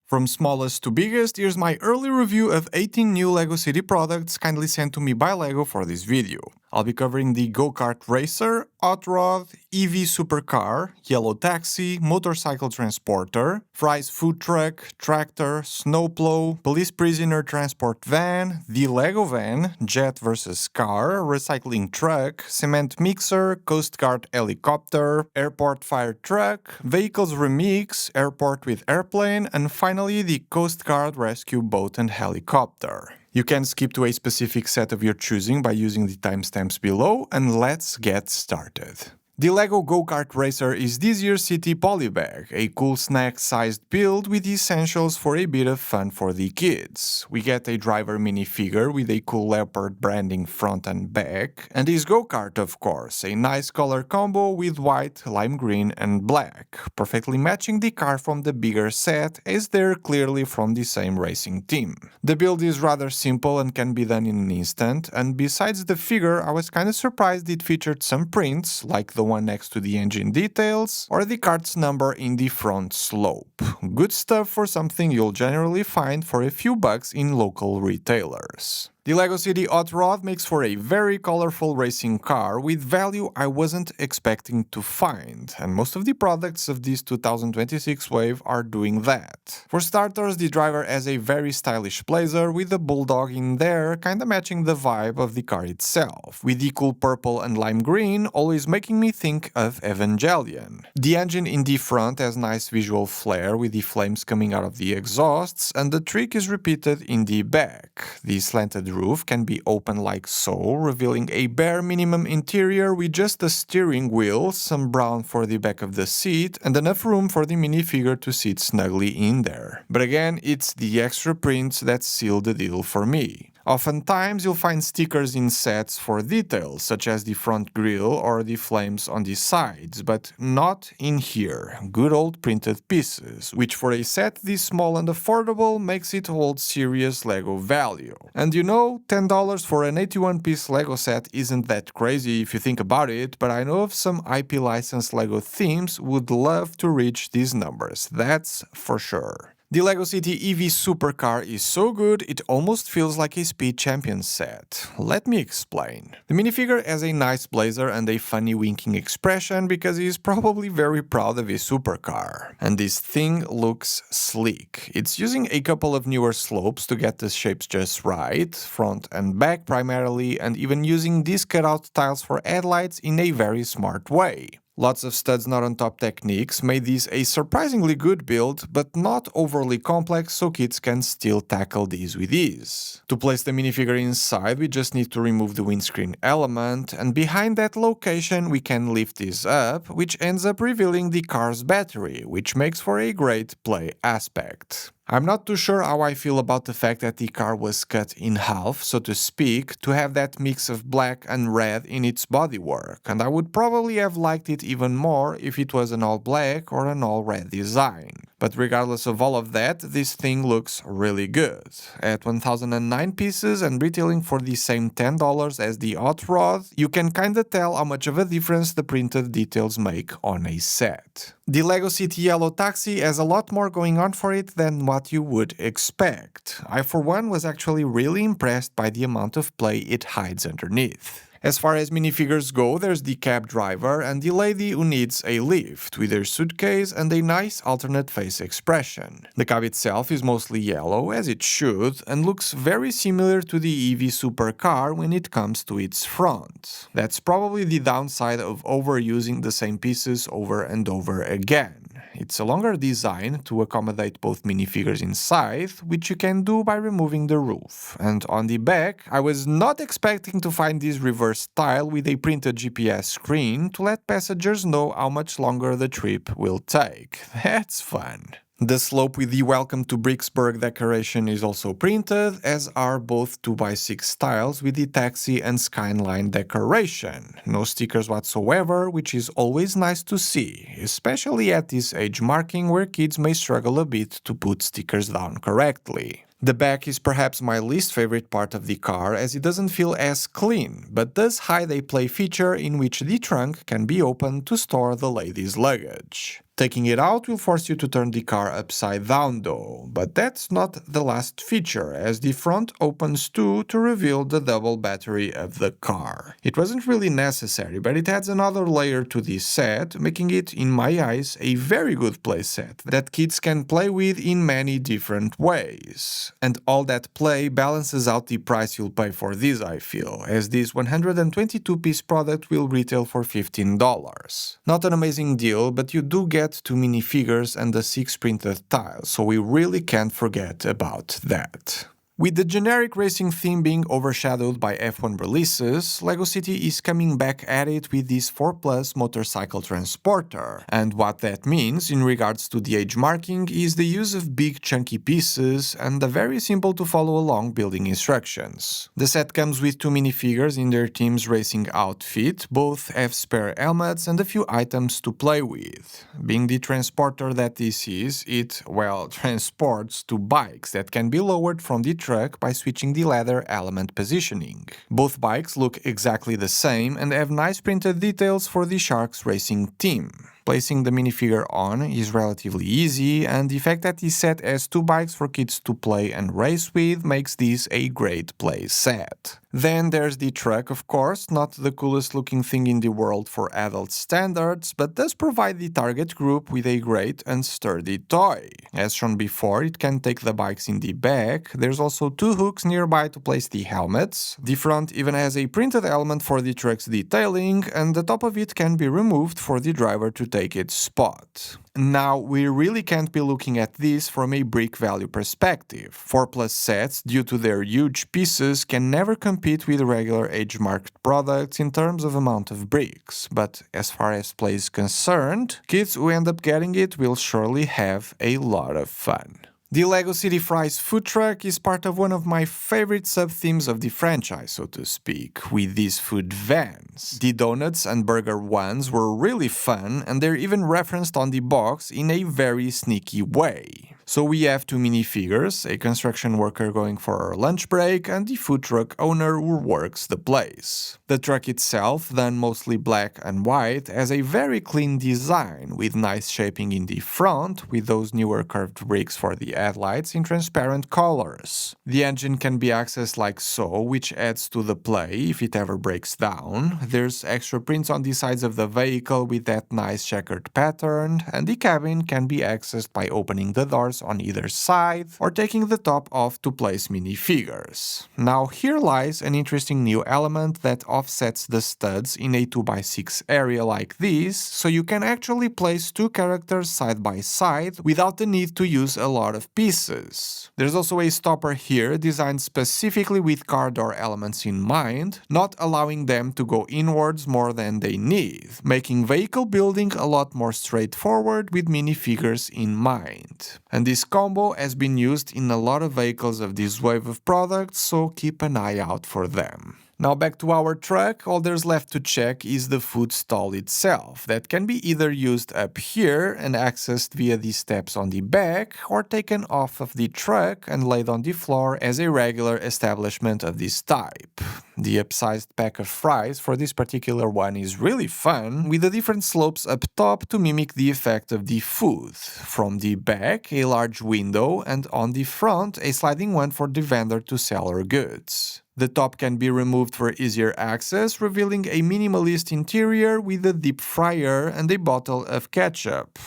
From smallest to biggest, here's my early review of 18 new LEGO City products kindly sent to me by LEGO for this video. I'll be covering the Go-Kart Racer, Hot Rod, EV Supercar, Yellow Taxi, Motorcycle Transporter, Fry's Food Truck, Tractor, Snowplough, Police Prisoner Transport Van, the LEGO Van, Jet vs. Car, Recycling Truck, Cement Mixer, Coast Guard Helicopter, Airport Fire Truck, Vehicles Remix, Airport with Airplane, and finally the Coast Guard Rescue Boat and Helicopter. You can skip to a specific set of your choosing by using the timestamps below, and let's get started. The LEGO Go-Kart Racer is this year's City Polybag, a cool snack-sized build with essentials for a bit of fun for the kids. We get a driver minifigure with a cool leopard branding front and back, and his go-kart of course, a nice color combo with white, lime green and black, perfectly matching the car from the bigger set as they're clearly from the same racing team. The build is rather simple and can be done in an instant, and besides the figure I was kinda surprised it featured some prints, like the one next to the engine details, or the cart's number in the front slope. Good stuff for something you'll generally find for a few bucks in local retailers. The LEGO City Hot Rod makes for a very colorful racing car with value I wasn't expecting to find, and most of the products of this 2026 wave are doing that. For starters, the driver has a very stylish blazer with a bulldog in there, kinda matching the vibe of the car itself, with the cool purple and lime green always making me think of Evangelion. The engine in the front has nice visual flair with the flames coming out of the exhausts, and the trick is repeated in the back. The slanted roof can be opened like so, revealing a bare minimum interior with just a steering wheel, some brown for the back of the seat, and enough room for the minifigure to sit snugly in there. But again, it's the extra prints that seal the deal for me. Oftentimes you'll find stickers in sets for details, such as the front grille or the flames on the sides, but not in here. Good old printed pieces, which for a set this small and affordable makes it hold serious LEGO value. And you know, $10 for an 81-piece LEGO set isn't that crazy if you think about it, but I know of some IP licensed LEGO themes would love to reach these numbers, that's for sure. The LEGO City EV Supercar is so good it almost feels like a Speed Champions set. Let me explain. The minifigure has a nice blazer and a funny winking expression because he is probably very proud of his supercar. And this thing looks sleek. It's using a couple of newer slopes to get the shapes just right, front and back primarily, and even using these cutout tiles for headlights in a very smart way. Lots of studs not on top techniques made this a surprisingly good build, but not overly complex so kids can still tackle these with ease. To place the minifigure inside, we just need to remove the windscreen element, and behind that location we can lift this up, which ends up revealing the car's battery, which makes for a great play aspect. I'm not too sure how I feel about the fact that the car was cut in half, so to speak, to have that mix of black and red in its bodywork, and I would probably have liked it even more if it was an all-black or an all-red design. But regardless of all of that, this thing looks really good. At 1009 pieces and retailing for the same $10 as the Hot Rod, you can kinda tell how much of a difference the printed details make on a set. The LEGO City Yellow Taxi has a lot more going on for it than what you would expect. I for one was actually really impressed by the amount of play it hides underneath. As far as minifigures go, there's the cab driver and the lady who needs a lift, with her suitcase and a nice alternate face expression. The cab itself is mostly yellow, as it should, and looks very similar to the EV Supercar when it comes to its front. That's probably the downside of overusing the same pieces over and over again. It's a longer design to accommodate both minifigures inside, which you can do by removing the roof. And on the back, I was not expecting to find this reverse tile with a printed GPS screen to let passengers know how much longer the trip will take. That's fun. The slope with the Welcome to Bricksburg decoration is also printed, as are both 2x6 tiles with the taxi and skyline decoration. No stickers whatsoever, which is always nice to see, especially at this age marking where kids may struggle a bit to put stickers down correctly. The back is perhaps my least favorite part of the car, as it doesn't feel as clean, but does hide a play feature in which the trunk can be opened to store the lady's luggage. Taking it out will force you to turn the car upside down though, but that's not the last feature, as the front opens too to reveal the double battery of the car. It wasn't really necessary, but it adds another layer to this set, making it, in my eyes, a very good playset that kids can play with in many different ways. And all that play balances out the price you'll pay for this, I feel, as this 122-piece product will retail for $15. Not an amazing deal, but you do get 2 minifigures and a 6 printed tile, so we really can't forget about that. With the generic racing theme being overshadowed by F1 releases, LEGO City is coming back at it with this 4+ motorcycle transporter, and what that means in regards to the age marking is the use of big chunky pieces and the very simple to follow along building instructions. The set comes with 2 minifigures in their team's racing outfit, both have spare helmets and a few items to play with. Being the transporter that this is, it, well, transports 2 bikes that can be lowered from the truck by switching the ladder element positioning. Both bikes look exactly the same and have nice printed details for the Sharks racing team. Placing the minifigure on is relatively easy, and the fact that this set has 2 bikes for kids to play and race with makes this a great play set. Then there's the truck, of course, not the coolest looking thing in the world for adult standards, but does provide the target group with a great and sturdy toy. As shown before, it can take the bikes in the back, there's also 2 hooks nearby to place the helmets, the front even has a printed element for the truck's detailing, and the top of it can be removed for the driver to take its spot. Now, we really can't be looking at this from a brick value perspective. 4+ sets, due to their huge pieces, can never compete with regular age-marked products in terms of amount of bricks, but as far as play is concerned, kids who end up getting it will surely have a lot of fun. The LEGO City Fries food truck is part of one of my favorite sub-themes of the franchise, so to speak, with these food vans. The donuts and burger ones were really fun, and they're even referenced on the box in a very sneaky way. So we have 2 minifigures, a construction worker going for a lunch break, and the food truck owner who works the place. The truck itself, done mostly black and white, has a very clean design, with nice shaping in the front, with those newer curved bricks for the headlights in transparent colors. The engine can be accessed like so, which adds to the play if it ever breaks down. There's extra prints on the sides of the vehicle with that nice checkered pattern, and the cabin can be accessed by opening the doors on either side or taking the top off to place minifigures. Now here lies an interesting new element that offsets the studs in a 2x6 area like this, so you can actually place 2 characters side by side without the need to use a lot of pieces. There's also a stopper here designed specifically with car door elements in mind, not allowing them to go inwards more than they need, making vehicle building a lot more straightforward with minifigures in mind. And this combo has been used in a lot of vehicles of this wave of products, so keep an eye out for them. Now back to our truck, all there's left to check is the food stall itself, that can be either used up here and accessed via these steps on the back, or taken off of the truck and laid on the floor as a regular establishment of this type. The upsized pack of fries for this particular one is really fun, with the different slopes up top to mimic the effect of the food. From the back, a large window, and on the front, a sliding one for the vendor to sell her goods. The top can be removed for easier access, revealing a minimalist interior with a deep fryer and a bottle of ketchup.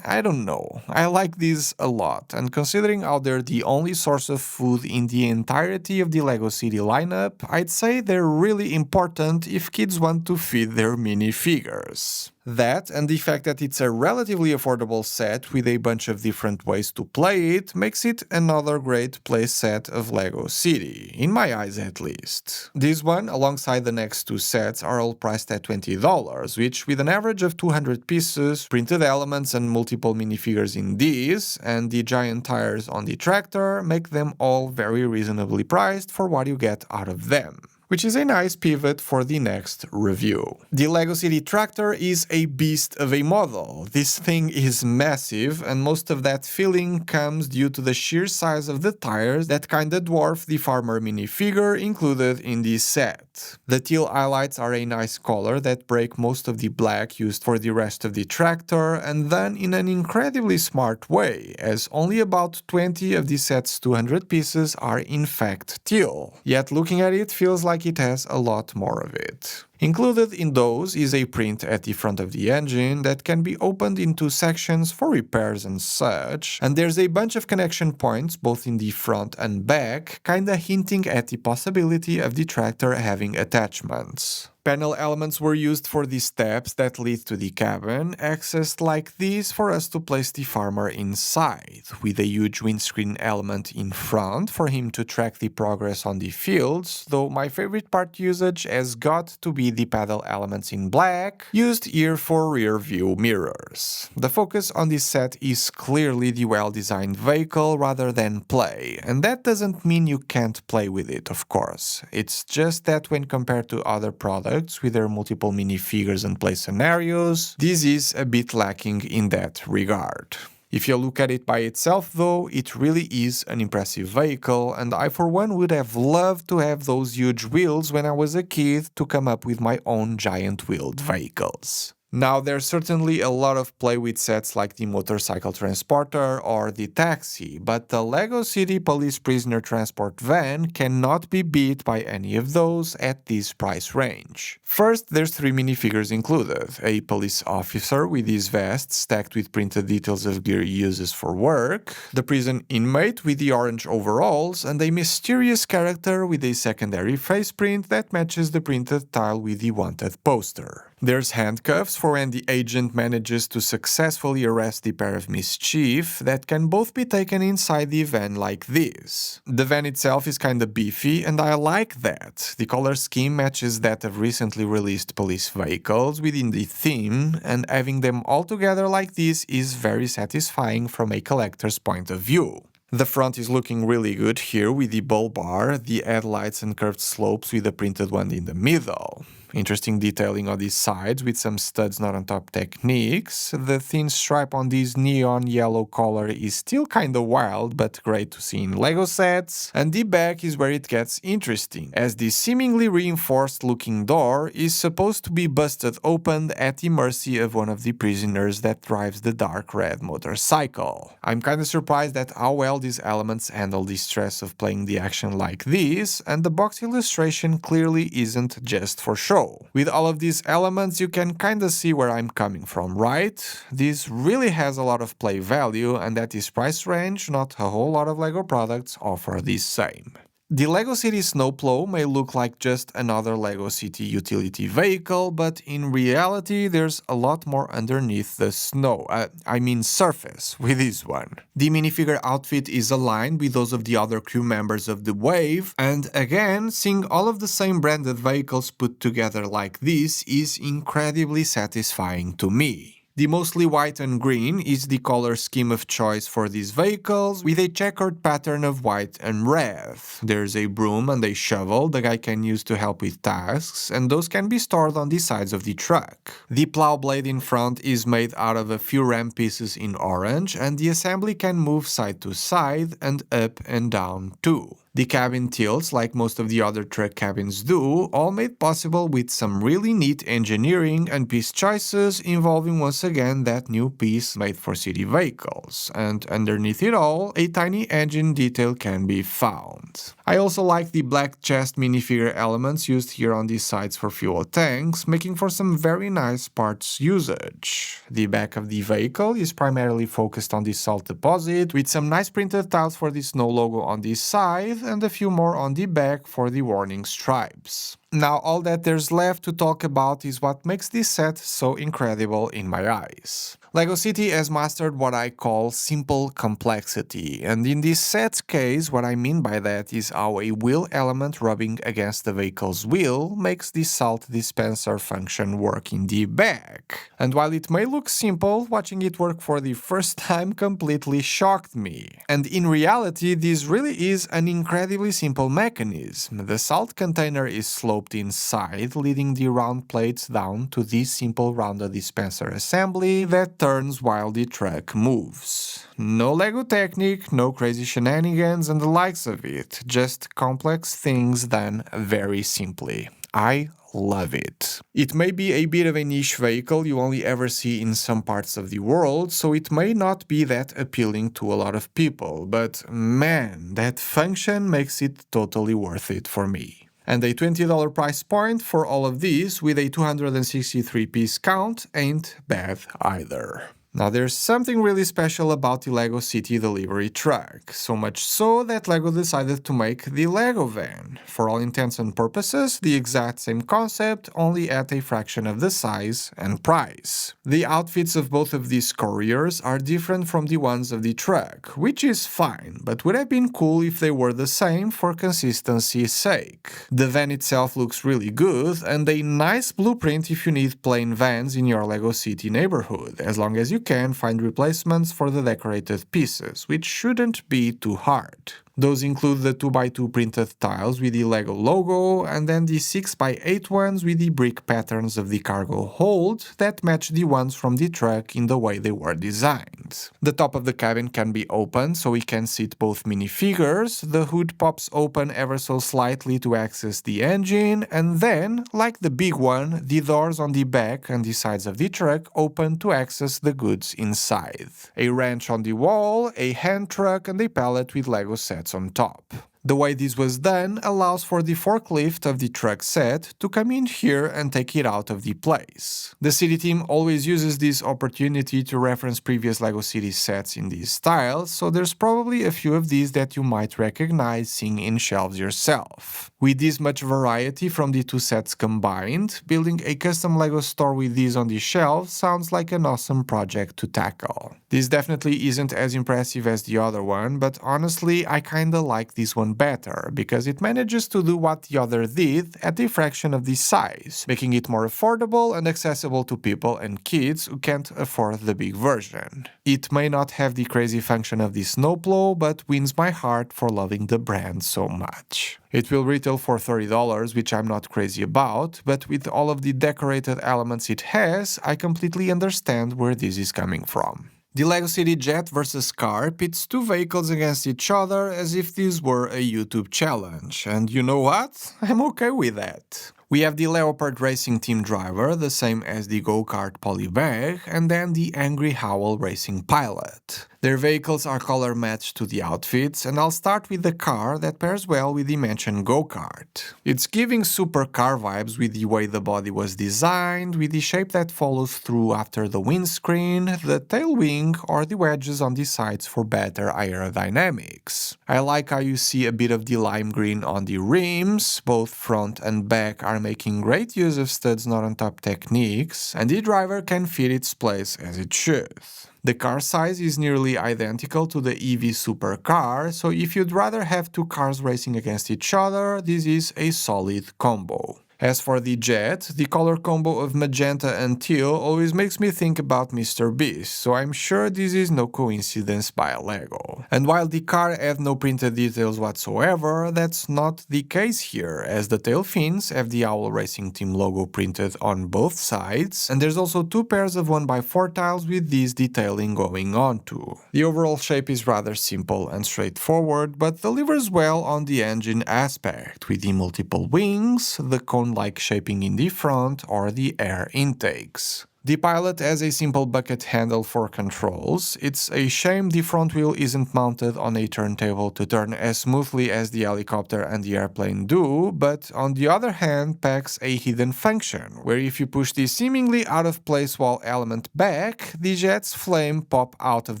I don't know. I like these a lot, and considering how they're the only source of food in the entirety of the LEGO City lineup, I'd say they're really important if kids want to feed their minifigures. That, and the fact that it's a relatively affordable set with a bunch of different ways to play it, makes it another great play set of LEGO City, in my eyes at least. This one, alongside the next 2 sets, are all priced at $20, which, with an average of 200 pieces, printed elements and multiple minifigures in these, and the giant tires on the tractor, make them all very reasonably priced for what you get out of them. which is a nice pivot for the next review. The LEGO City Tractor is a beast of a model. This thing is massive, and most of that feeling comes due to the sheer size of the tires that kinda dwarf the farmer minifigure included in this set. The teal highlights are a nice color that break most of the black used for the rest of the tractor, and done in an incredibly smart way, as only about 20 of the set's 200 pieces are in fact teal. Yet looking at it feels like it has a lot more of it. Included in those is a print at the front of the engine that can be opened into sections for repairs and such, and there's a bunch of connection points both in the front and back, kinda hinting at the possibility of the tractor having attachments. Panel elements were used for the steps that lead to the cabin, accessed like these for us to place the farmer inside, with a huge windscreen element in front for him to track the progress on the fields, though my favorite part usage has got to be the pedal elements in black, used here for rear view mirrors. The focus on this set is clearly the well-designed vehicle rather than play, and that doesn't mean you can't play with it, of course. It's just that when compared to other products with their multiple minifigures and play scenarios, this is a bit lacking in that regard. If you look at it by itself though, it really is an impressive vehicle, and I for one would have loved to have those huge wheels when I was a kid to come up with my own giant wheeled vehicles. Now, there's certainly a lot of play with sets like the motorcycle transporter or the taxi, but the LEGO City Police Prisoner Transport Van cannot be beat by any of those at this price range. First, there's 3 minifigures included: a police officer with his vest stacked with printed details of gear he uses for work, the prison inmate with the orange overalls, and a mysterious character with a secondary face print that matches the printed tile with the wanted poster. There's handcuffs for when the agent manages to successfully arrest the pair of mischief that can both be taken inside the van like this. The van itself is kinda beefy, and I like that. The color scheme matches that of recently released police vehicles within the theme, and having them all together like this is very satisfying from a collector's point of view. The front is looking really good here with the bull bar, the headlights and curved slopes with the printed one in the middle. Interesting detailing on these sides with some studs not on top techniques. The thin stripe on this neon yellow color is still kinda wild, but great to see in LEGO sets. And the back is where it gets interesting, as the seemingly reinforced looking door is supposed to be busted open at the mercy of one of the prisoners that drives the dark red motorcycle. I'm kinda surprised at how well these elements handle the stress of playing the action like this, and the box illustration clearly isn't just for show. With all of these elements, you can kinda see where I'm coming from, right? This really has a lot of play value, and at this price range, not a whole lot of LEGO products offer the same. The LEGO City Snowplough may look like just another LEGO City utility vehicle, but in reality there's a lot more underneath the surface with this one. The minifigure outfit is aligned with those of the other crew members of the wave, and again, seeing all of the same branded vehicles put together like this is incredibly satisfying to me. The mostly white and green is the color scheme of choice for these vehicles, with a checkered pattern of white and red. There's a broom and a shovel the guy can use to help with tasks, and those can be stored on the sides of the truck. The plow blade in front is made out of a few ram pieces in orange, and the assembly can move side to side and up and down too. The cabin tilts, like most of the other truck cabins do, all made possible with some really neat engineering and piece choices involving once again that new piece made for city vehicles, and underneath it all, a tiny engine detail can be found. I also like the black chest minifigure elements used here on these sides for fuel tanks, making for some very nice parts usage. The back of the vehicle is primarily focused on the salt deposit, with some nice printed tiles for the snow logo on this side, and a few more on the back for the warning stripes. Now, all that there's left to talk about is what makes this set so incredible in my eyes. LEGO City has mastered what I call simple complexity, and in this set's case, what I mean by that is how a wheel element rubbing against the vehicle's wheel makes the salt dispenser function work in the back. And while it may look simple, watching it work for the first time completely shocked me. And in reality, this really is an incredibly simple mechanism. The salt container is sloped inside, leading the round plates down to this simple rounded dispenser assembly that turns while the truck moves. No LEGO technique, no crazy shenanigans and the likes of it, just complex things done very simply. I love it. It may be a bit of a niche vehicle you only ever see in some parts of the world, so it may not be that appealing to a lot of people, but man, that function makes it totally worth it for me. And a $20 price point for all of these with a 263-piece count ain't bad either. Now there's something really special about the LEGO City delivery truck, so much so that LEGO decided to make the LEGO van. For all intents and purposes, the exact same concept, only at a fraction of the size and price. The outfits of both of these couriers are different from the ones of the truck, which is fine, but would have been cool if they were the same for consistency's sake. The van itself looks really good, and a nice blueprint if you need plain vans in your LEGO City neighborhood, as long as you can find replacements for the decorated pieces, which shouldn't be too hard. Those include the 2x2 printed tiles with the LEGO logo, and then the 6x8 ones with the brick patterns of the cargo hold that match the ones from the truck in the way they were designed. The top of the cabin can be opened so we can seat both minifigures, the hood pops open ever so slightly to access the engine, and then, like the big one, the doors on the back and the sides of the truck open to access the goods inside. A wrench on the wall, a hand truck, and a pallet with LEGO sets on top. The way this was done allows for the forklift of the truck set to come in here and take it out of the place. The City team always uses this opportunity to reference previous LEGO City sets in these styles, so there's probably a few of these that you might recognize seeing in shelves yourself. With this much variety from the two sets combined, building a custom LEGO store with these on the shelves sounds like an awesome project to tackle. This definitely isn't as impressive as the other one, but honestly I kinda like this one better, because it manages to do what the other did at a fraction of the size, making it more affordable and accessible to people and kids who can't afford the big version. It may not have the crazy function of the Snowplough, but wins my heart for loving the brand so much. It will retail for $30, which I'm not crazy about, but with all of the decorated elements it has, I completely understand where this is coming from. The LEGO City Jet vs. Car pits two vehicles against each other as if this were a YouTube challenge, and you know what? I'm okay with that. We have the Leopard Racing Team driver, the same as the Go-Kart Polybag, and then the Angry Howl Racing Pilot. Their vehicles are color matched to the outfits, and I'll start with the car that pairs well with the mentioned go-kart. It's giving Supercar vibes with the way the body was designed, with the shape that follows through after the windscreen, the tail wing, or the wedges on the sides for better aerodynamics. I like how you see a bit of the lime green on the rims, both front and back are making great use of studs not on top techniques, and the driver can fit its place as it should. The car size is nearly identical to the EV Supercar, so if you'd rather have two cars racing against each other, this is a solid combo. As for the jet, the color combo of magenta and teal always makes me think about Mr. Beast, so I'm sure this is no coincidence by LEGO. And while the car had no printed details whatsoever, that's not the case here, as the tail fins have the Owl Racing Team logo printed on both sides, and there's also two pairs of 1x4 tiles with this detailing going on too. The overall shape is rather simple and straightforward, but delivers well on the engine aspect, with the multiple wings, the cone-like shaping in the front, or the air intakes. The pilot has a simple bucket handle for controls. It's a shame the front wheel isn't mounted on a turntable to turn as smoothly as the helicopter and the airplane do, but on the other hand packs a hidden function, where if you push the seemingly out of place wall element back, the jet's flame pop out of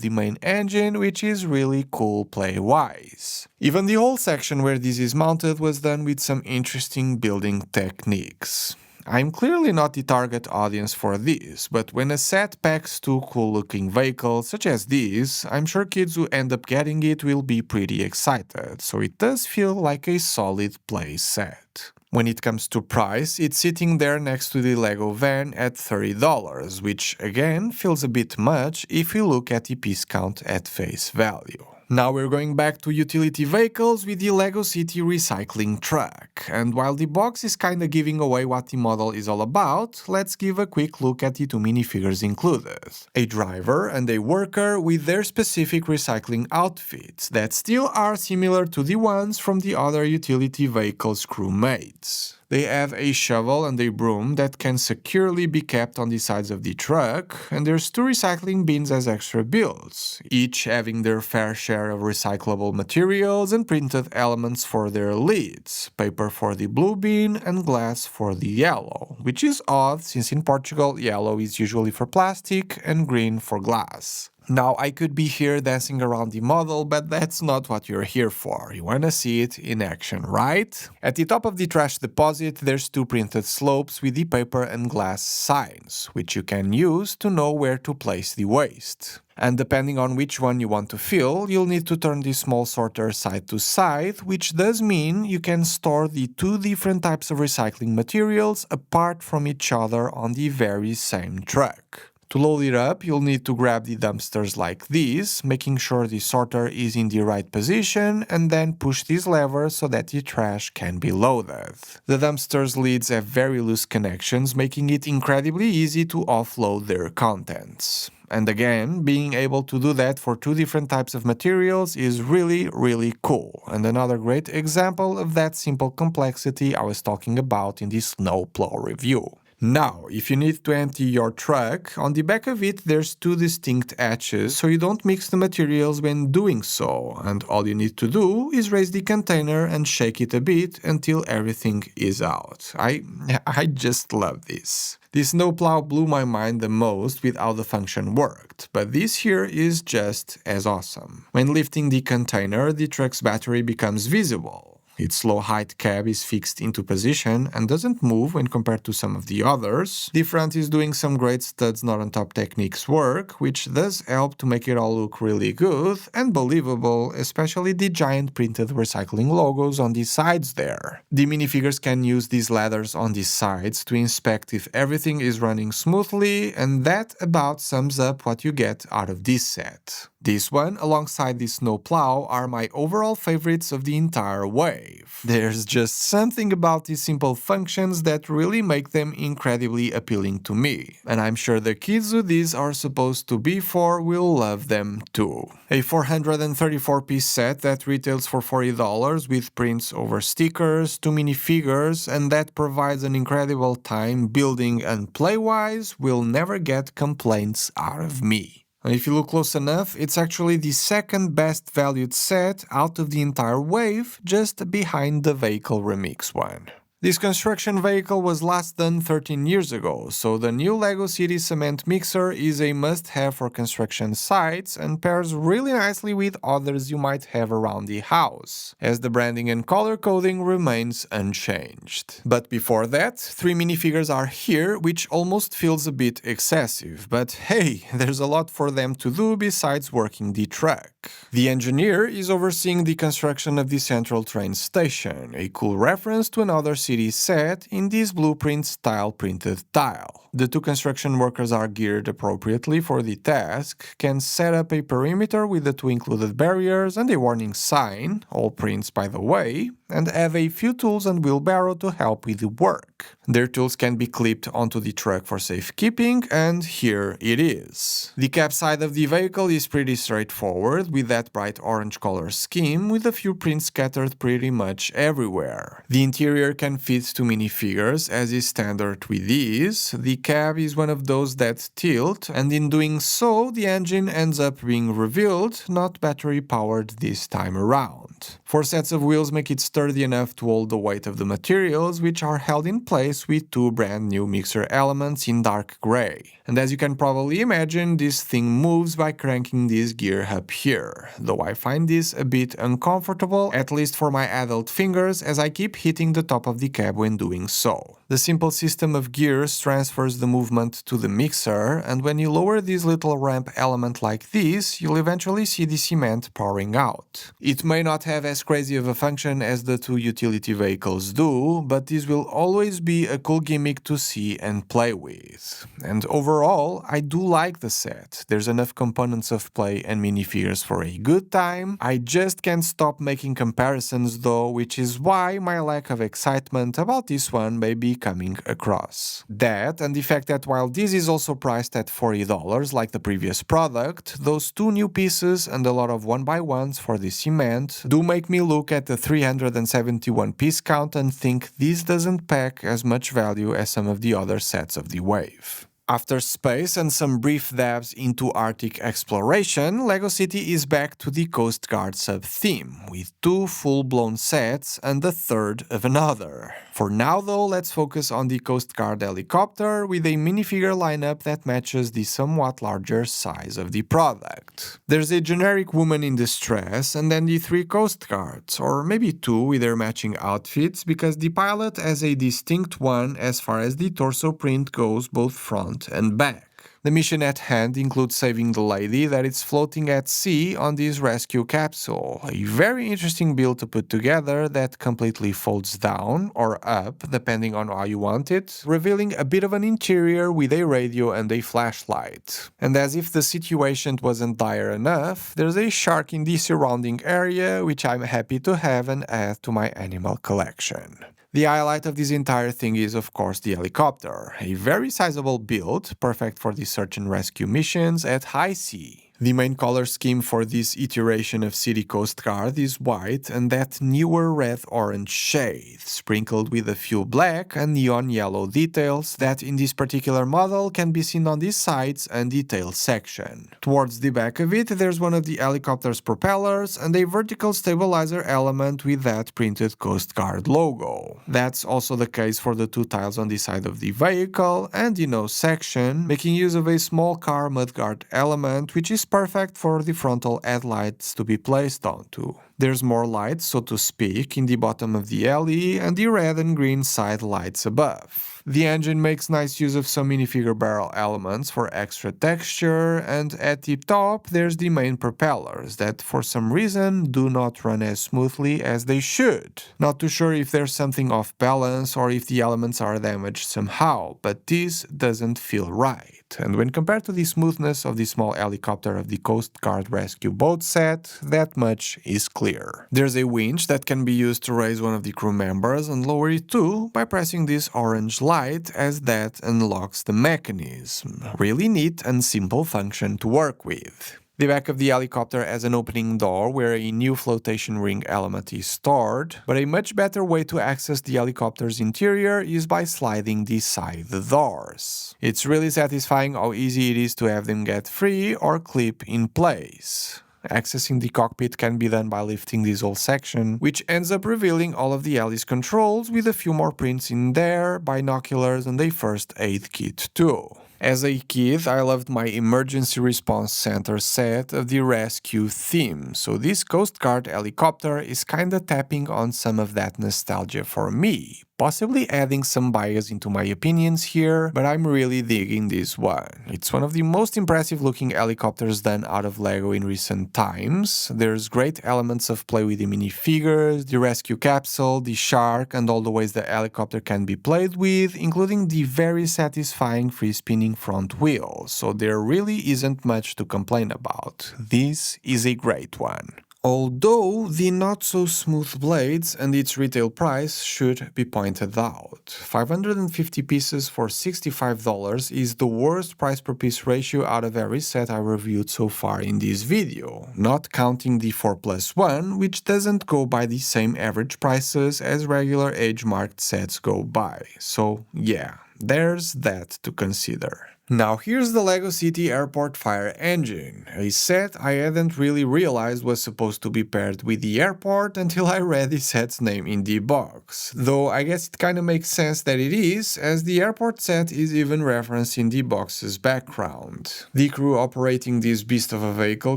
the main engine, which is really cool play-wise. Even the whole section where this is mounted was done with some interesting building techniques. I'm clearly not the target audience for this, but when a set packs two cool-looking vehicles such as these, I'm sure kids who end up getting it will be pretty excited, so it does feel like a solid play set. When it comes to price, it's sitting there next to the Lego van at $30, which again feels a bit much if you look at the piece count at face value. Now we're going back to utility vehicles with the LEGO City Recycling Truck, and while the box is kinda giving away what the model is all about, let's give a quick look at the two minifigures included. A driver and a worker with their specific recycling outfits that still are similar to the ones from the other utility vehicles crewmates. They have a shovel and a broom that can securely be kept on the sides of the truck, and there's two recycling bins as extra builds, each having their fair share of recyclable materials and printed elements for their lids, paper for the blue bin and glass for the yellow, which is odd since in Portugal yellow is usually for plastic and green for glass. Now, I could be here dancing around the model, but that's not what you're here for. You wanna see it in action, right? At the top of the trash deposit, there's two printed slopes with the paper and glass signs, which you can use to know where to place the waste. And depending on which one you want to fill, you'll need to turn the small sorter side to side, which does mean you can store the two different types of recycling materials apart from each other on the very same truck. To load it up, you'll need to grab the dumpsters like this, making sure the sorter is in the right position, and then push this lever so that the trash can be loaded. The dumpsters' lids have very loose connections, making it incredibly easy to offload their contents. And again, being able to do that for two different types of materials is really cool, and another great example of that simple complexity I was talking about in the Snowplough review. Now, if you need to empty your truck, on the back of it there's two distinct hatches so you don't mix the materials when doing so, and all you need to do is raise the container and shake it a bit until everything is out. I just love this. This Snowplough blew my mind the most with how the function worked, but this here is just as awesome. When lifting the container, the truck's battery becomes visible. Its low-height cab is fixed into position and doesn't move when compared to some of the others. The front is doing some great studs not on top techniques work, which does help to make it all look really good and believable, especially the giant printed recycling logos on the sides there. The minifigures can use these ladders on the sides to inspect if everything is running smoothly, and that about sums up what you get out of this set. This one, alongside the Snowplough, are my overall favorites of the entire wave. There's just something about these simple functions that really make them incredibly appealing to me, and I'm sure the kids who these are supposed to be for will love them too. A 434-piece set that retails for $40 with prints over stickers, two minifigures, and that provides an incredible time building and play-wise will never get complaints out of me. And if you look close enough, it's actually the second best valued set out of the entire wave, just behind the Vehicle Remix one. This construction vehicle was last done 13 years ago, so the new LEGO City Cement Mixer is a must-have for construction sites and pairs really nicely with others you might have around the house, as the branding and color coding remains unchanged. But before that, three minifigures are here, which almost feels a bit excessive, but hey, there's a lot for them to do besides working the truck. The engineer is overseeing the construction of the central train station, a cool reference to another city set in this blueprint style printed tile. The two construction workers are geared appropriately for the task, can set up a perimeter with the two included barriers and a warning sign, all prints by the way, and have a few tools and wheelbarrow to help with the work. Their tools can be clipped onto the truck for safekeeping, and here it is. The cab side of the vehicle is pretty straightforward with that bright orange color scheme with a few prints scattered pretty much everywhere. The interior can fit two minifigures as is standard with these. The cab is one of those that tilt, and in doing so the engine ends up being revealed, not battery powered this time around. Four sets of wheels make it sturdy enough to hold the weight of the materials, which are held in place with two brand new mixer elements in dark gray. And as you can probably imagine, this thing moves by cranking this gear up here, though I find this a bit uncomfortable, at least for my adult fingers, as I keep hitting the top of the cab when doing so. The simple system of gears transfers the movement to the mixer, and when you lower this little ramp element like this, you'll eventually see the cement pouring out. It may not have as crazy of a function as the two utility vehicles do, but this will always be a cool gimmick to see and play with. And overall, I do like the set. There's enough components of play and minifigures for a good time. I just can't stop making comparisons though, which is why my lack of excitement about this one may be coming across. That, and the fact that while this is also priced at $40 like the previous product, those two new pieces and a lot of 1x1s for the cement do make me look at the 371 piece count and think this doesn't pack as much value as some of the other sets of the wave. After space and some brief dabs into Arctic exploration, LEGO City is back to the Coast Guard sub-theme, with two full-blown sets and a third of another. For now though, let's focus on the Coast Guard helicopter with a minifigure lineup that matches the somewhat larger size of the product. There's a generic woman in distress and then the three Coast Guards, or maybe two with their matching outfits, because the pilot has a distinct one as far as the torso print goes, both front and back. The mission at hand includes saving the lady that is floating at sea on this rescue capsule, a very interesting build to put together that completely folds down or up depending on how you want it, revealing a bit of an interior with a radio and a flashlight. And as if the situation wasn't dire enough, there's a shark in the surrounding area which I'm happy to have and add to my animal collection. The highlight of this entire thing is, of course, the helicopter, a very sizable build, perfect for the search and rescue missions at high sea. The main color scheme for this iteration of City Coast Guard is white and that newer red-orange shade, sprinkled with a few black and neon yellow details that in this particular model can be seen on the sides and detail section. Towards the back of it, there's one of the helicopter's propellers and a vertical stabilizer element with that printed Coast Guard logo. That's also the case for the two tiles on the side of the vehicle and the nose section, making use of a small car mudguard element which is perfect for the frontal headlights to be placed onto. There's more light, so to speak, in the bottom of the alley and the red and green side lights above. The engine makes nice use of some minifigure barrel elements for extra texture, and at the top there's the main propellers that for some reason do not run as smoothly as they should. Not too sure if there's something off balance or if the elements are damaged somehow, but this doesn't feel right. And when compared to the smoothness of the small helicopter of the Coast Guard Rescue Boat set, that much is clear. There's a winch that can be used to raise one of the crew members and lower it too by pressing this orange light, as that unlocks the mechanism. Really neat and simple function to work with. The back of the helicopter has an opening door where a new flotation ring element is stored, but a much better way to access the helicopter's interior is by sliding the side doors. It's really satisfying how easy it is to have them get free or clip in place. Accessing the cockpit can be done by lifting this whole section, which ends up revealing all of the heli's controls with a few more prints in there, binoculars and a first aid kit too. As a kid, I loved my emergency response center set of the rescue theme, so this Coast Guard helicopter is kinda tapping on some of that nostalgia for me. Possibly adding some bias into my opinions here, but I'm really digging this one. It's one of the most impressive looking helicopters done out of LEGO in recent times. There's great elements of play with the minifigures, the rescue capsule, the shark, and all the ways the helicopter can be played with, including the very satisfying free spinning front wheel, so there really isn't much to complain about. This is a great one. Although the not-so-smooth blades and its retail price should be pointed out. 550 pieces for $65 is the worst price per piece ratio out of every set I reviewed so far in this video, not counting the 4+1, which doesn't go by the same average prices as regular age-marked sets go by. So yeah, there's that to consider. Now here's the LEGO City Airport Fire Engine, a set I hadn't really realized was supposed to be paired with the airport until I read the set's name in the box, though I guess it kinda makes sense that it is, as the airport set is even referenced in the box's background. The crew operating this beast of a vehicle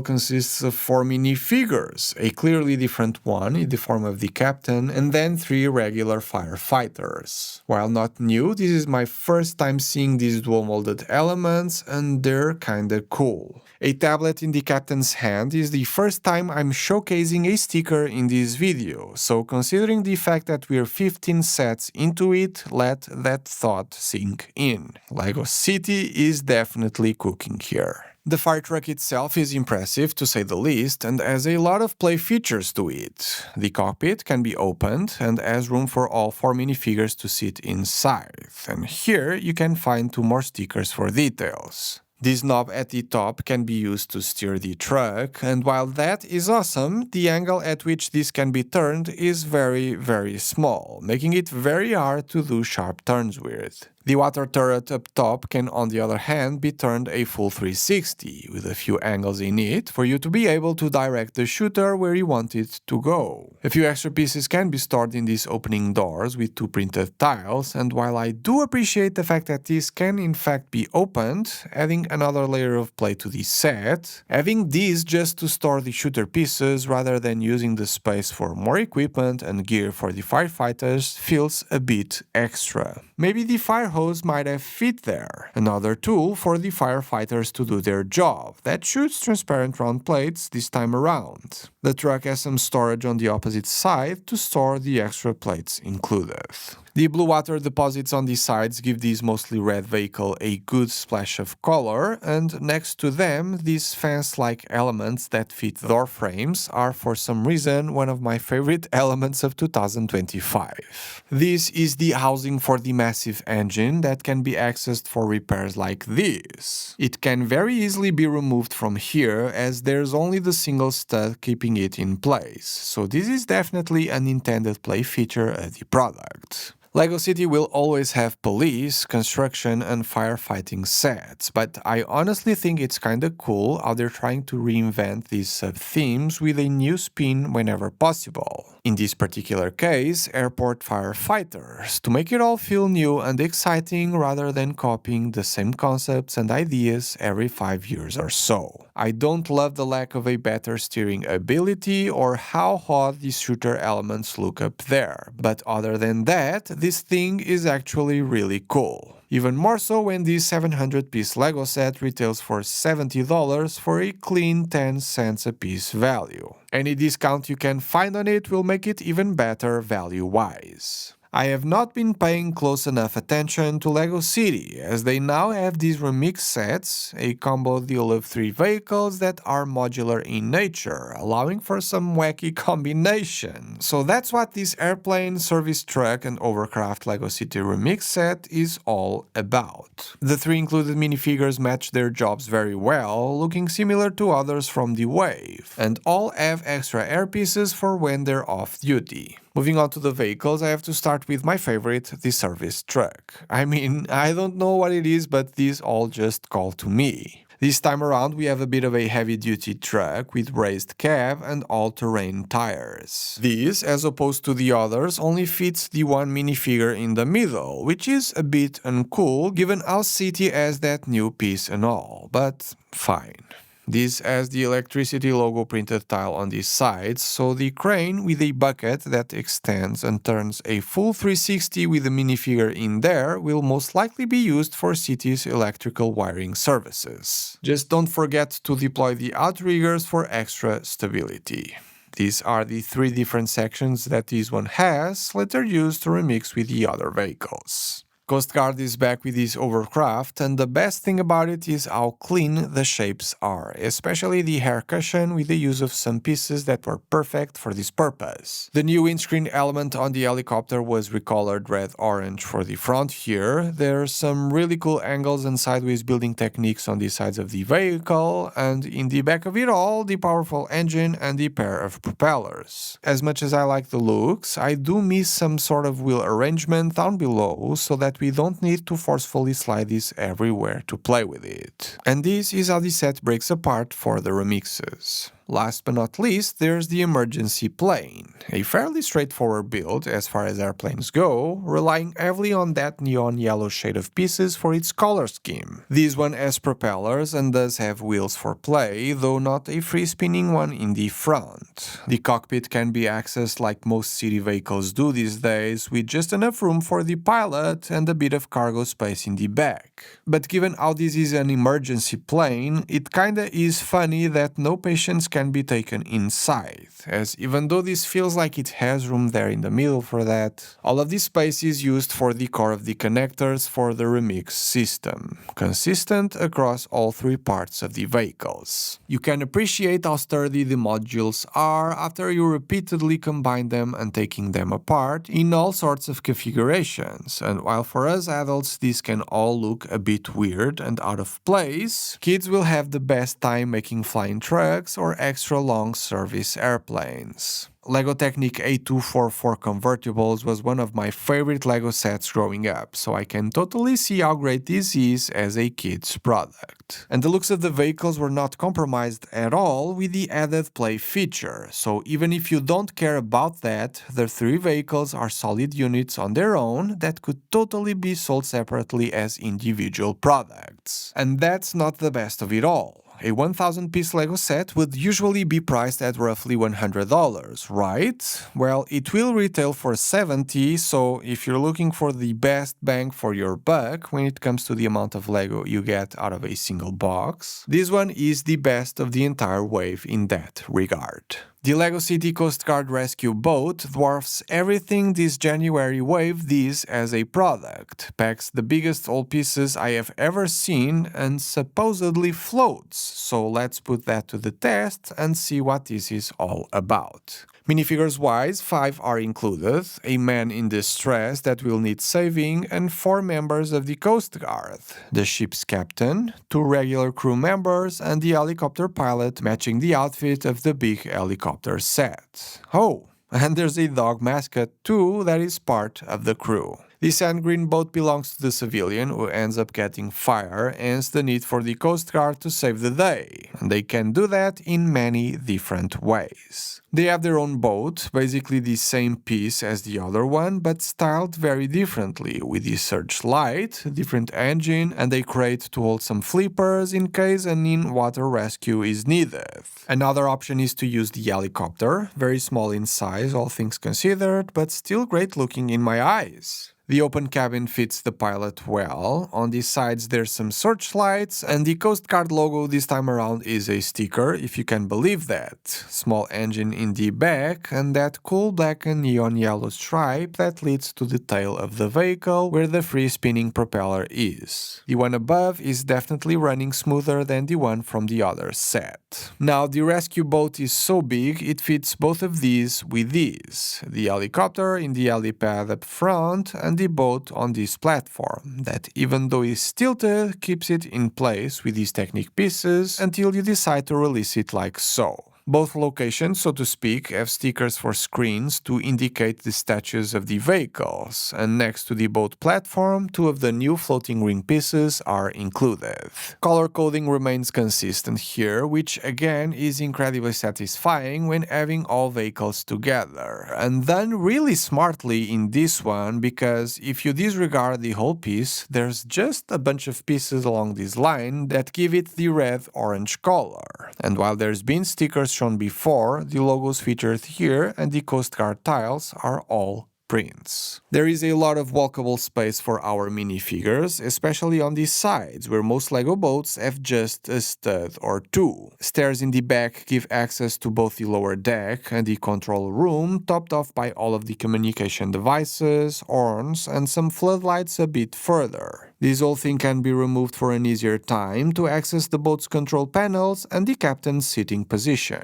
consists of 4 minifigures, a clearly different one in the form of the captain, and then 3 regular firefighters. While not new, this is my first time seeing these dual-molded elements, and they're kinda cool. A tablet in the captain's hand is the first time I'm showcasing a sticker in this video, so considering the fact that we're 15 sets into it, let that thought sink in. LEGO City is definitely cooking here. The fire truck itself is impressive to say the least and has a lot of play features to it. The cockpit can be opened and has room for all 4 minifigures to sit inside, and here you can find 2 more stickers for details. This knob at the top can be used to steer the truck, and while that is awesome, the angle at which this can be turned is very small, making it very hard to do sharp turns with. The water turret up top can, on the other hand, be turned a full 360, with a few angles in it for you to be able to direct the shooter where you want it to go. A few extra pieces can be stored in these opening doors with 2 printed tiles, and while I do appreciate the fact that this can in fact be opened, adding another layer of play to the set, having these just to store the shooter pieces rather than using the space for more equipment and gear for the firefighters feels a bit extra. Maybe the fire hose might have fit there. Another tool for the firefighters to do their job that shoots transparent round plates this time around. The truck has some storage on the opposite side to store the extra plates included. The blue water deposits on the sides give this mostly red vehicle a good splash of color, and next to them, these fence-like elements that fit door frames are for some reason one of my favorite elements of 2025. This is the housing for the massive engine that can be accessed for repairs like this. It can very easily be removed from here as there's only the single stud keeping it in place, so this is definitely an intended play feature of the product. LEGO City will always have police, construction, and firefighting sets, but I honestly think it's kinda cool how they're trying to reinvent these sub-themes with a new spin whenever possible. In this particular case, airport firefighters, to make it all feel new and exciting rather than copying the same concepts and ideas every 5 years or so. I don't love the lack of a better steering ability or how hot the shooter elements look up there, but other than that, this thing is actually really cool. Even more so when this 700-piece LEGO set retails for $70 for a clean 10 cents a piece value. Any discount you can find on it will make it even better value-wise. I have not been paying close enough attention to LEGO City, as they now have these remix sets, a combo deal of 3 vehicles that are modular in nature, allowing for some wacky combination. So that's what this airplane, service truck and overcraft LEGO City remix set is all about. The 3 included minifigures match their jobs very well, looking similar to others from the wave, and all have extra air pieces for when they're off duty. Moving on to the vehicles, I have to start with my favorite, the service truck. I mean, I don't know what it is, but these all just call to me. This time around we have a bit of a heavy-duty truck with raised cab and all-terrain tires. This, as opposed to the others, only fits the one minifigure in the middle, which is a bit uncool given how City has that new piece and all, but fine. This has the electricity logo printed tile on the sides, so the crane with a bucket that extends and turns a full 360 with a minifigure in there will most likely be used for City's electrical wiring services. Just don't forget to deploy the outriggers for extra stability. These are the 3 different sections that this one has, later used to remix with the other vehicles. Coast Guard is back with his overcraft, and the best thing about it is how clean the shapes are, especially the hair cushion with the use of some pieces that were perfect for this purpose. The new windscreen element on the helicopter was recolored red-orange for the front here. There are some really cool angles and sideways building techniques on the sides of the vehicle, and in the back of it all, the powerful engine and the pair of propellers. As much as I like the looks, I do miss some sort of wheel arrangement down below so that that we don't need to forcefully slide this everywhere to play with it. And this is how the set breaks apart for the remixes. Last but not least, there's the emergency plane, a fairly straightforward build as far as airplanes go, relying heavily on that neon yellow shade of pieces for its color scheme. This one has propellers and does have wheels for play, though not a free spinning one in the front. The cockpit can be accessed like most city vehicles do these days, with just enough room for the pilot and a bit of cargo space in the back. But given how this is an emergency plane, it kinda is funny that no patients can be taken inside, as even though this feels like it has room there in the middle for that, all of this space is used for the core of the connectors for the remix system, consistent across all three parts of the vehicles. You can appreciate how sturdy the modules are after you repeatedly combine them and taking them apart in all sorts of configurations, and while for us adults this can all look a bit weird and out of place, kids will have the best time making flying trucks or extra long service airplanes. LEGO Technic A244 convertibles was one of my favorite LEGO sets growing up, so I can totally see how great this is as a kid's product. And the looks of the vehicles were not compromised at all with the added play feature, so even if you don't care about that, the three vehicles are solid units on their own that could totally be sold separately as individual products. And that's not the best of it all. A 1000-piece LEGO set would usually be priced at roughly $100, right? Well, it will retail for $70, so if you're looking for the best bang for your buck when it comes to the amount of LEGO you get out of a single box, this one is the best of the entire wave in that regard. The LEGO City Coast Guard Rescue Boat dwarfs everything this January wave this as a product, packs the biggest old pieces I have ever seen, and supposedly floats, so let's put that to the test and see what this is all about. Minifigures-wise, 5 are included, a man in distress that will need saving, and 4 members of the Coast Guard, the ship's captain, 2 regular crew members, and the helicopter pilot matching the outfit of the big helicopter set. Oh, and there's a dog mascot too that is part of the crew. The sand green boat belongs to the civilian who ends up getting fire, hence the need for the Coast Guard to save the day, and they can do that in many different ways. They have their own boat, basically the same piece as the other one, but styled very differently, with the searchlight, different engine, and a crate to hold some flippers in case an in-water rescue is needed. Another option is to use the helicopter, very small in size, all things considered, but still great looking in my eyes. The open cabin fits the pilot well, on the sides there's some searchlights, and the Coast Guard logo this time around is a sticker, if you can believe that. Small engine in the back, and that cool black and neon yellow stripe that leads to the tail of the vehicle where the free spinning propeller is. The one above is definitely running smoother than the one from the other set. Now the rescue boat is so big it fits both of these with ease. The helicopter in the helipad up front, and the boat on this platform, that even though is tilted, keeps it in place with these Technic pieces until you decide to release it like so. Both locations, so to speak, have stickers for screens to indicate the status of the vehicles, and next to the boat platform, 2 of the new floating ring pieces are included. Color coding remains consistent here, which again is incredibly satisfying when having all vehicles together, and done really smartly in this one, because if you disregard the whole piece, there's just a bunch of pieces along this line that give it the red-orange color, and while there's been stickers shown before, the logos featured here and the Coast Guard tiles are all prints. There is a lot of walkable space for our minifigures, especially on the sides, where most LEGO boats have just a stud or 2. Stairs in the back give access to both the lower deck and the control room, topped off by all of the communication devices, horns, and some floodlights a bit further. This whole thing can be removed for an easier time to access the boat's control panels and the captain's sitting position.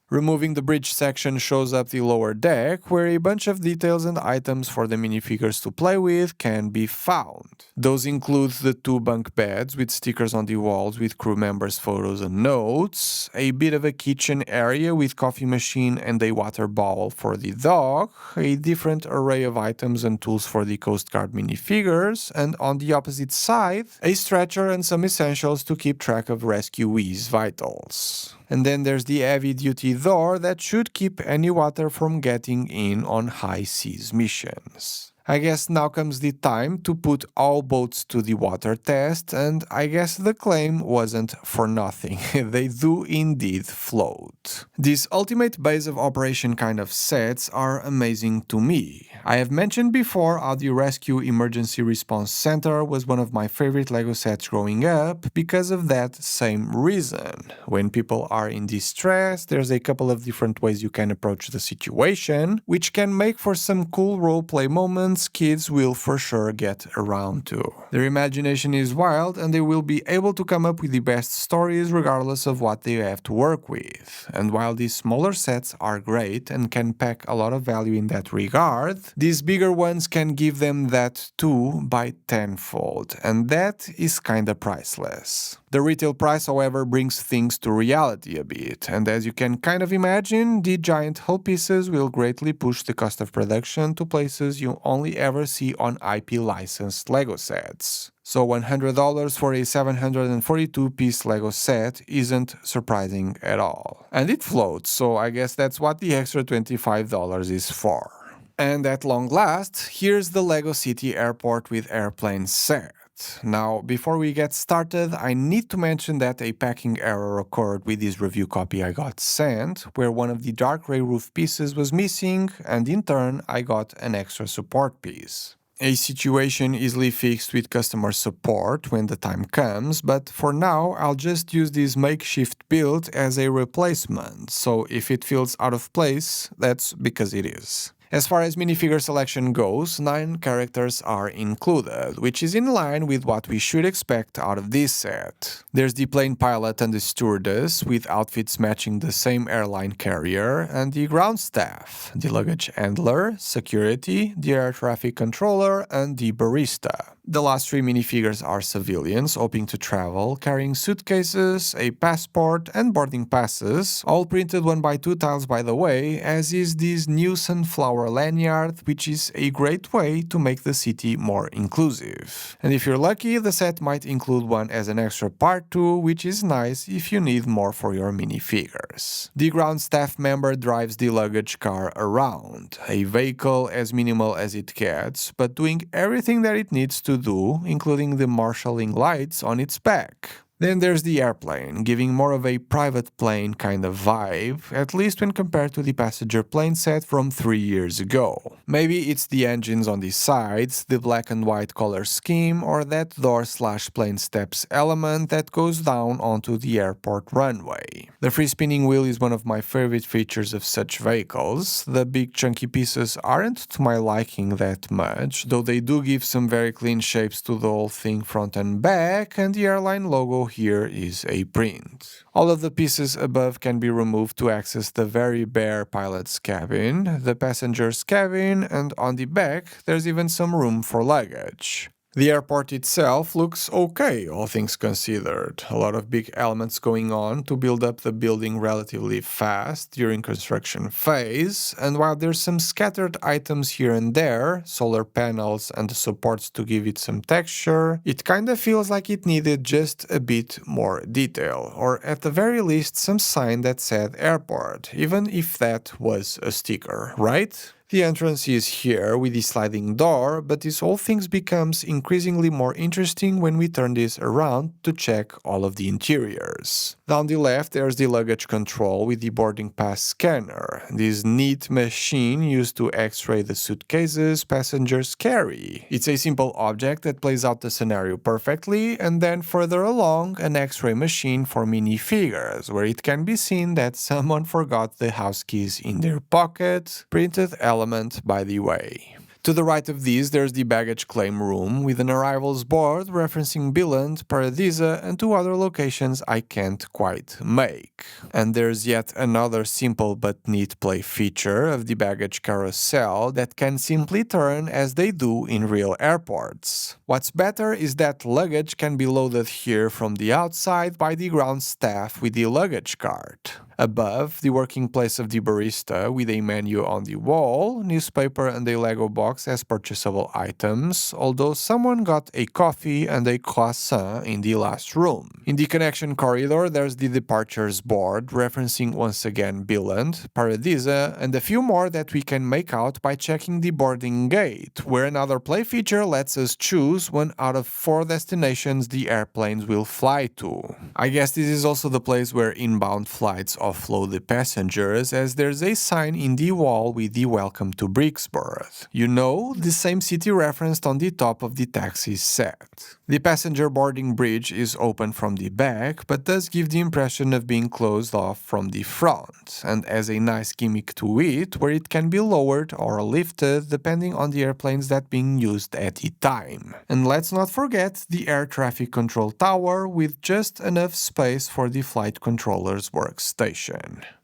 Removing the bridge section shows up the lower deck, where a bunch of details and items for the minifigures to play with can be found. Those include the 2 bunk beds with stickers on the walls with crew members' photos and notes, a bit of a kitchen area with coffee machine and a water bowl for the dog, a different array of items and tools for the Coast Guard minifigures, and on the opposite side, a stretcher and some essentials to keep track of rescuees' vitals. And then there's the heavy-duty door that should keep any water from getting in on high seas missions. I guess now comes the time to put all boats to the water test, and I guess the claim wasn't for nothing. They do indeed float. These ultimate base of operation kind of sets are amazing to me. I have mentioned before how the Rescue Emergency Response Center was one of my favorite LEGO sets growing up because of that same reason. When people are in distress, there's a couple of different ways you can approach the situation, which can make for some cool roleplay moments kids will for sure get around to. Their imagination is wild and they will be able to come up with the best stories regardless of what they have to work with. And while these smaller sets are great and can pack a lot of value in that regard, these bigger ones can give them that too by tenfold, and that is kinda priceless. The retail price, however, brings things to reality a bit, and as you can kind of imagine, the giant hull pieces will greatly push the cost of production to places you only ever see on IP-licensed LEGO sets. So $100 for a 742-piece LEGO set isn't surprising at all. And it floats, so I guess that's what the extra $25 is for. And at long last, here's the LEGO City Airport with airplane set. Now, before we get started, I need to mention that a packing error occurred with this review copy I got sent, where one of the dark gray roof pieces was missing, and in turn, I got an extra support piece. A situation easily fixed with customer support when the time comes, but for now, I'll just use this makeshift build as a replacement, so if it feels out of place, that's because it is. As far as minifigure selection goes, 9 characters are included, which is in line with what we should expect out of this set. There's the plane pilot and the stewardess, with outfits matching the same airline carrier, and the ground staff, the luggage handler, security, the air traffic controller, and the barista. The last 3 minifigures are civilians hoping to travel, carrying suitcases, a passport, and boarding passes, all printed 1x2 tiles by the way, as is this new Sunflower lanyard, which is a great way to make the city more inclusive. And if you're lucky, the set might include one as an extra part too, which is nice if you need more for your minifigures. The ground staff member drives the luggage car around, a vehicle as minimal as it gets, but doing everything that it needs to do, including the marshalling lights on its back. Then there's the airplane, giving more of a private plane kind of vibe, at least when compared to the passenger plane set from 3 years ago. Maybe it's the engines on the sides, the black and white color scheme, or that door/plane steps element that goes down onto the airport runway. The free spinning wheel is one of my favorite features of such vehicles. The big chunky pieces aren't to my liking that much, though they do give some very clean shapes to the whole thing front and back, and the airline logo here is a print. All of the pieces above can be removed to access the very bare pilot's cabin, the passenger's cabin, and on the back there's even some room for luggage. The airport itself looks okay, all things considered. A lot of big elements going on to build up the building relatively fast during construction phase, and while there's some scattered items here and there, solar panels and the supports to give it some texture, it kinda feels like it needed just a bit more detail, or at the very least some sign that said airport, even if that was a sticker, right? The entrance is here with the sliding door, but this whole thing becomes increasingly more interesting when we turn this around to check all of the interiors. Down the left there's the luggage control with the boarding pass scanner, this neat machine used to x-ray the suitcases passengers carry. It's a simple object that plays out the scenario perfectly, and then further along an x-ray machine for minifigures, where it can be seen that someone forgot the house keys in their pocket, printed element by the way. To the right of these, there's the baggage claim room with an arrivals board referencing Billund, Paradisa, and two other locations I can't quite make. And there's yet another simple but neat play feature of the baggage carousel that can simply turn as they do in real airports. What's better is that luggage can be loaded here from the outside by the ground staff with the luggage cart. Above, the working place of the barista with a menu on the wall, newspaper and a Lego box as purchasable items, although someone got a coffee and a croissant in the last room. In the connection corridor, there's the departures board referencing once again Billund, Paradisa, and a few more that we can make out by checking the boarding gate, where another play feature lets us choose one out of 4 destinations the airplanes will fly to. I guess this is also the place where inbound flights offload the passengers, as there's a sign in the wall with the Welcome to Brixworth. You know, the same city referenced on the top of the taxi set. The passenger boarding bridge is open from the back, but does give the impression of being closed off from the front, and has a nice gimmick to it where it can be lowered or lifted depending on the airplanes that being used at the time. And let's not forget the air traffic control tower with just enough space for the flight controller's workstation.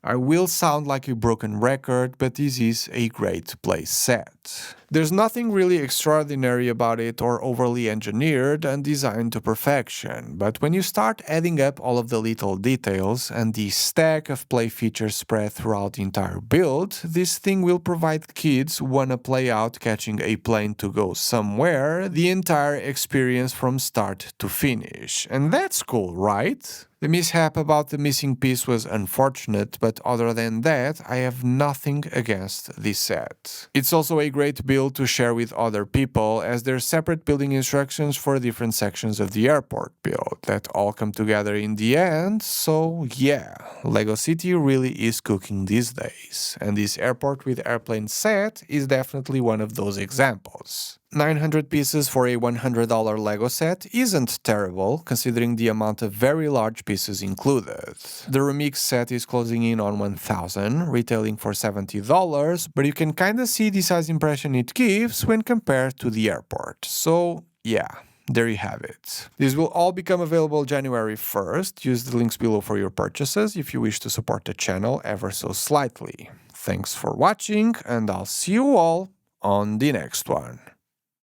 I will sound like a broken record, but this is a great play set. There's nothing really extraordinary about it or overly engineered and designed to perfection, but when you start adding up all of the little details and the stack of play features spread throughout the entire build, this thing will provide kids who wanna play out catching a plane to go somewhere the entire experience from start to finish. And that's cool, right? The mishap about the missing piece was unfortunate, but other than that, I have nothing against this set. It's also a great build to share with other people, as there's separate building instructions for different sections of the airport build that all come together in the end, so yeah, LEGO City really is cooking these days, and this airport with airplane set is definitely one of those examples. 900 pieces for a $100 LEGO set isn't terrible, considering the amount of very large pieces included. The remix set is closing in on 1,000, retailing for $70, but you can kinda see the size impression it gives when compared to the airport. So yeah, there you have it. This will all become available January 1st. Use the links below for your purchases if you wish to support the channel ever so slightly. Thanks for watching, and I'll see you all on the next one.